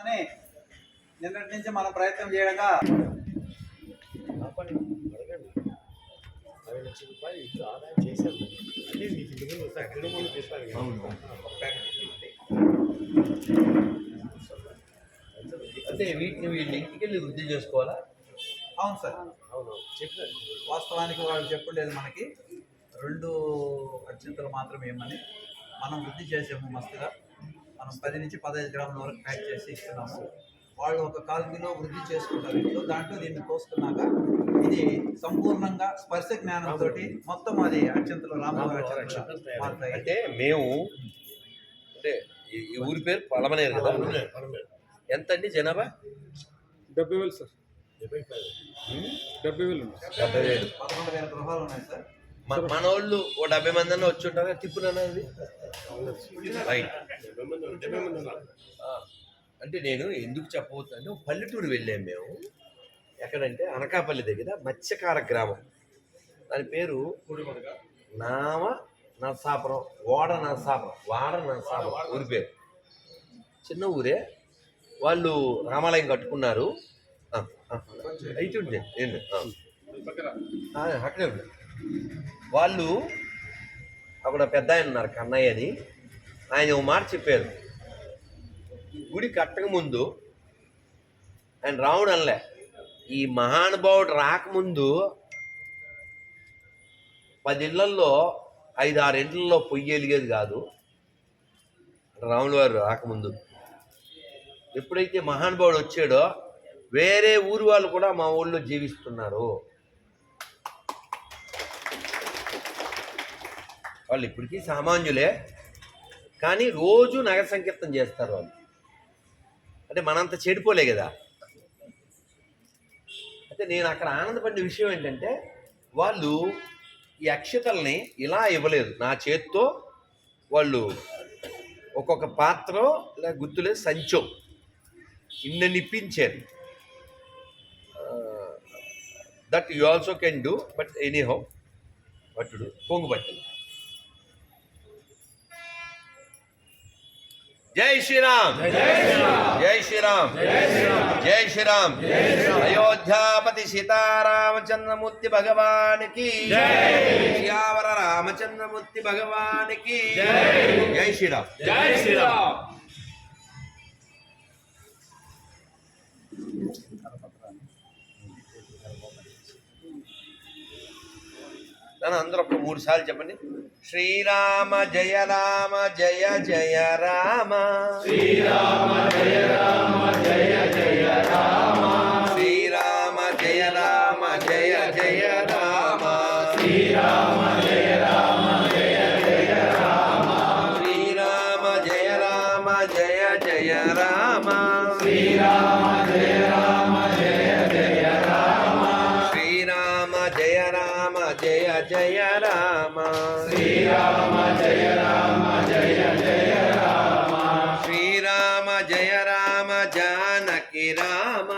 అని నిన్నటి నుంచి మనం ప్రయత్నం చేయడంగా అంటే వీటిని వీళ్ళు ఇంటికి వెళ్ళి వృద్ధి చేసుకోవాలా? అవును సార్, అవును చెప్పారు. వాస్తవానికి వాళ్ళు చెప్పలేదు మనకి 2 అత్యంతలు మాత్రమే ఏమని. మనం వృద్ధి చేసాము మస్తుగా. మనం 10 నుంచి 15 గ్రాముల వరకు ప్యాక్ చేసి ఇస్తున్నాము. వాళ్ళు ఒక 1/4 కిలో వృద్ధి చేసుకుంటారు ఇంట్లో. దాంట్లో దీన్ని పోసుకున్నాక ఇది సంపూర్ణంగా స్పర్శ జ్ఞానంతో మొత్తం అది అత్యంతలు రామవారి మారుతాయి. అంటే మేము అంటే ఈ ఊరి పేరు పలమనేరు కదా. ఎంత అండి జనాభా? 70,000 సార్. 70,000 11,000 గృహాలు ఉన్నాయి సార్. మన వాళ్ళు ఓ 70 మంది అన్న వచ్చి ఉంటారా తిప్పునది? రైట్. అంటే నేను ఎందుకు చెప్పవచ్చు అంటే పల్లెటూరు వెళ్ళాము మేము. ఎక్కడంటే అనకాపల్లి దగ్గర మత్స్యకార గ్రామం. దాని పేరు నామ నరసాపురం, వాడ నరసాపురం ఊరి పేరు. చిన్న ఊరే. వాళ్ళు రామాలయం కట్టుకున్నారు. అయితే అక్కడే ఉంది. వాళ్ళు అక్కడ పెద్ద ఆయన ఉన్నారు కన్నయ్య అని. ఆయన ఒక మాట చెప్పారు, గుడి కట్టక ముందు ఆయన రాముడు అనలే, ఈ మహానుభావుడు రాకముందు 10 ఇళ్లల్లో 5-6 ఇంట్లలో పొయ్యి వెలిగేది కాదు. రాములు వారు రాకముందు ఎప్పుడైతే మహానుభావుడు వచ్చాడో వేరే ఊరు వాళ్ళు కూడా మా ఊళ్ళో జీవిస్తున్నారు. వాళ్ళు ఇప్పటికీ సామాన్యులే, కానీ రోజు నగర సంకీర్తన చేస్తారు వాళ్ళు. అంటే మనంత చెడిపోలే కదా. అయితే నేను అక్కడ ఆనందపడిన విషయం ఏంటంటే వాళ్ళు ఈ అక్షతల్ని ఇలా ఇవ్వలేదు, నా చేత్తో వాళ్ళు ఒక్కొక్క పాత్ర ఇలా గుర్తులేదు సంచో ఇన్ని నిప్పించారు. That you also can do, but anyhow పట్టుడు పొంగు పట్టలు. జై శ్రీరామ్, జై శ్రీరామ్, జై శ్రీరామ్. అయోధ్యాపతి సీతారామచంద్రమూర్తి భగవానికి, శ్యావర రామచంద్రమూర్తి భగవానికి జై శ్రీరామ్, జై శ్రీరామ్. అందరూ ఒక 3 సార్లు చెప్పండి. శ్రీరామ జయ రామ జయ జయ రామ, శ్రీరామ జయ రామ జయ జయ రామ, శ్రీరామ జయ రామ జయ జయ రామ, శ్రీరామ జయ రామ జయ జయ రామ, శ్రీరామ జయ రామ జయ జయ రామ, శ్రీరామ జయ రామ జయ జయ రామ, శ్రీరామ జయ రామ జయ జయ రామ, శ్రీరామ జయ రామ జయ జయ రామ, శ్రీరామ జయ రామ జానకి రామ,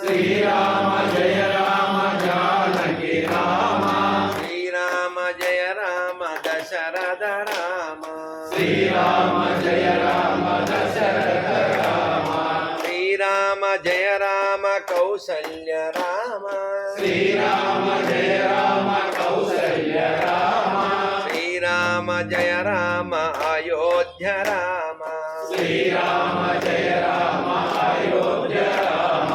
శ్రీరామ జయ రామ జానకి రామ, శ్రీరామ జయ రామ దశరథ రామ, శ్రీరామ జయ రామ దశరథ రామ, శ్రీరామ జయ రామ కౌసల్య రామ, శ్రీరామ జయ రామ కౌసల్య రామ, శ్రీరామ జయ రామ అయోధ్య రామ, శ్రీరామ జయ రామ అయోధ్య రామ,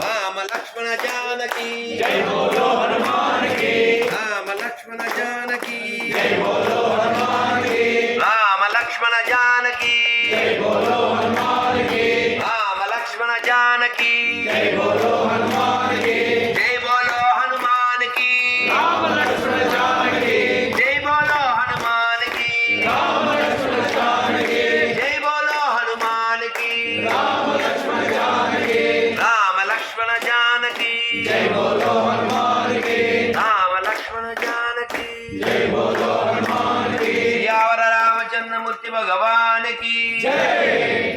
రామ లక్ష్మణ జానకి జై బోలో హనుమానికి, రామ లక్ష్మణ జానకి జై బోలో హనుమానికి, రామ లక్ష్మణ జానకి జై బోలో హనుమానికి, రామ లక్ష్మణ జానకి జై బోలో హనుమానికి, జై బోలో హనుమానికి, రామ లక్ష్మణ జానకి జై బోలో హనుమానికి, రామ లక్ష్మణ జానకి జై బోలో హనుమానికి, రామ లక్ష్మణ జానకి, రామ లక్ష్మణ జానకి జై బోలో హనుమానికి, రామ లక్ష్మణ జానకి జై బోలో హనుమానికి, శ్యావర రామచంద్రమూర్తి భగవానికి జై.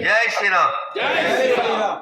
జై శ్రీరామ్, జై శ్రీరామ్.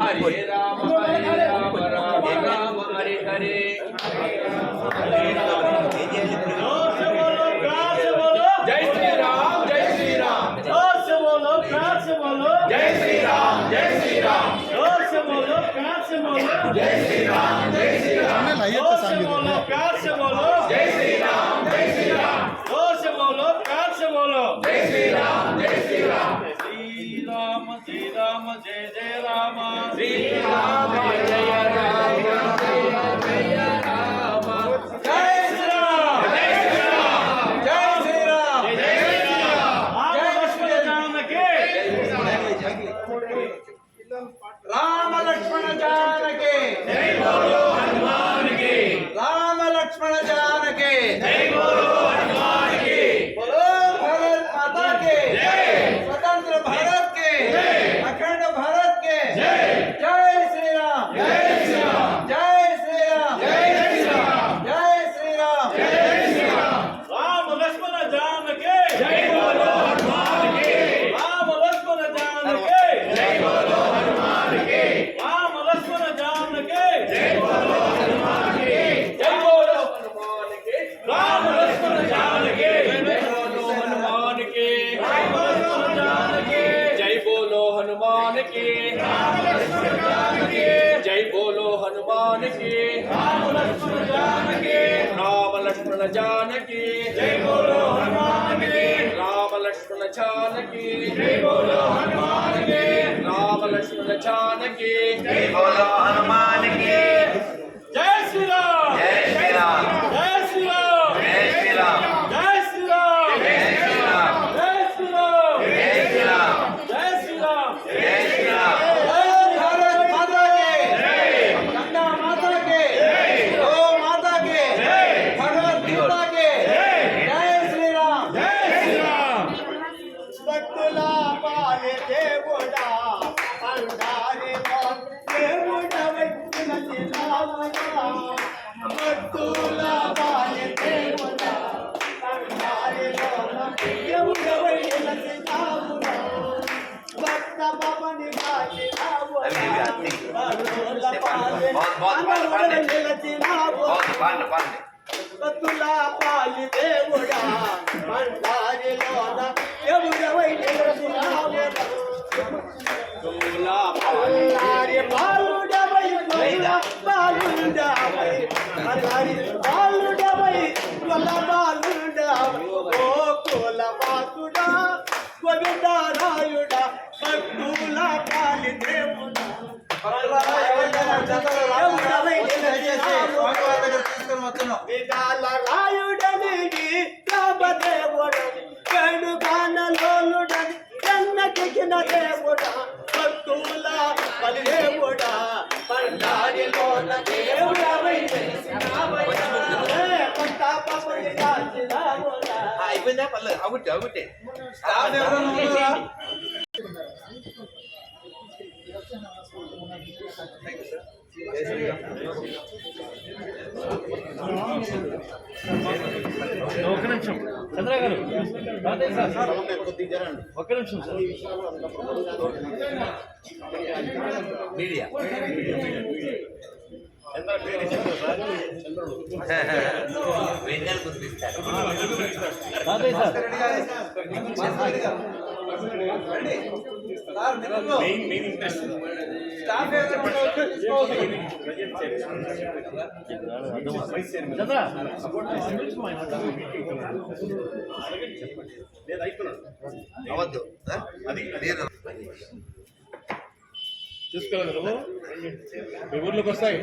హరే రామ రామ రామ హరే హరే జై శ్రీరామ్ జై శ్రీరామ్ జై శ్రీరామ్ జై శ్రీరామ్ జై శ్రీరామ్ జై శ్రీరామ్ జై శ్రీరామ్ జై శ్రీరామ్ జై శ్రీరామ్ జై శ్రీరామ్ జై శ్రీరామ్ జయ రామ జయ జయ రామ శ్రీరామ జయ రామ జయ జయ రామ జై శ్రీరామ్ జై శ్రీరామ్ జై శ్రీరామ్ జై శ్రీరామ్ రామ లక్ష్మణ జానకి జై బోలో హనుమాన్ కి రామ లక్ష్మణ జానకి జై బోలో హనుమాన్ కి बोलो भारत माता के जय स्वतंत्र भारत के जय अखंड भारत के जय जय श्री राम जय श्री राम जय श्री राम जय श्री राम जय श्री राम जय श्री राम రామ లక్ష్మణ జానకి जय बोलो हनुमान की రామ లక్ష్మణ జానకి जय बोलो हनुमान की రామ లక్ష్మణ జానకి जय बोलो हनुमान की जय बोलो हनुमान की राम लक्ष्मण जानकी जय बोलो हनुमान की राम लक्ष्मण जानकी जय बोलो हनुमान की राम लक्ष्मण जानकी जय बोलो हनुमान की राम लक्ष्मण जानकी राम लक्ष्मण जानकी जय बोलो हनुमान की राम लक्ष्मण जानकी जय बोलो हनुमान की राम लक्ष्मण जानकी जय बोलो हनुमान की జై శ్రీరామ్ జై శ్రీరామ్ జై శ్రీరామ్ జై శ్రీరామ్ జై శ్రీరామ్ జై శ్రీరామ్ జై శ్రీరామ్ జై శ్రీరామ్ జై శ్రీరామ్ జై శ్రీరామ్ जय भारत माता के गंगा माता के गौ माता के भगवत गीता के जय श्री राम జై శ్రీరామ్ భక్తుల పాలే దేవుడా అందారి దేవుడా వ్యక్తులకి రామరా భక్తుల పాలే దేవుడా అందారి దేవుడా వ్యక్తులకి రామరా భక్త పవని గాలి అవి అన్ని భక్తుల పాలే బాగుంది పాడండి భక్తుల పాలి దేవుడా మందారిలోన ఎవడవై నిలచినావు అల్లారి బాలుడవై బాలుడవై అల్లారి బాలుడవై కుల బాలుడవై ఓ కుల బాసుడా గోవిందరాయుడా భక్తుల పాలి దేవుడా విడాల రాయుడని రామదేవుడని వేణుగానలోలుడని ఎన్నకెక్కిన దేవుడా భక్తుల బలి దేవుడా బండారిలోన దేవుడవై అయిపోయిందా పర్లేదు అవుటే అవుటే ఒక్క నిమిషం చంద్ర గారు రాధే సార్ ఒక్క నిమిషం సార్ మీడియా వెన్నెల గుర్తిస్తారు రాధే సార్ చంద్ర అవద్దు నేను చూసుకోవాలి నువ్వు మీ ఊర్లోకి వస్తాయి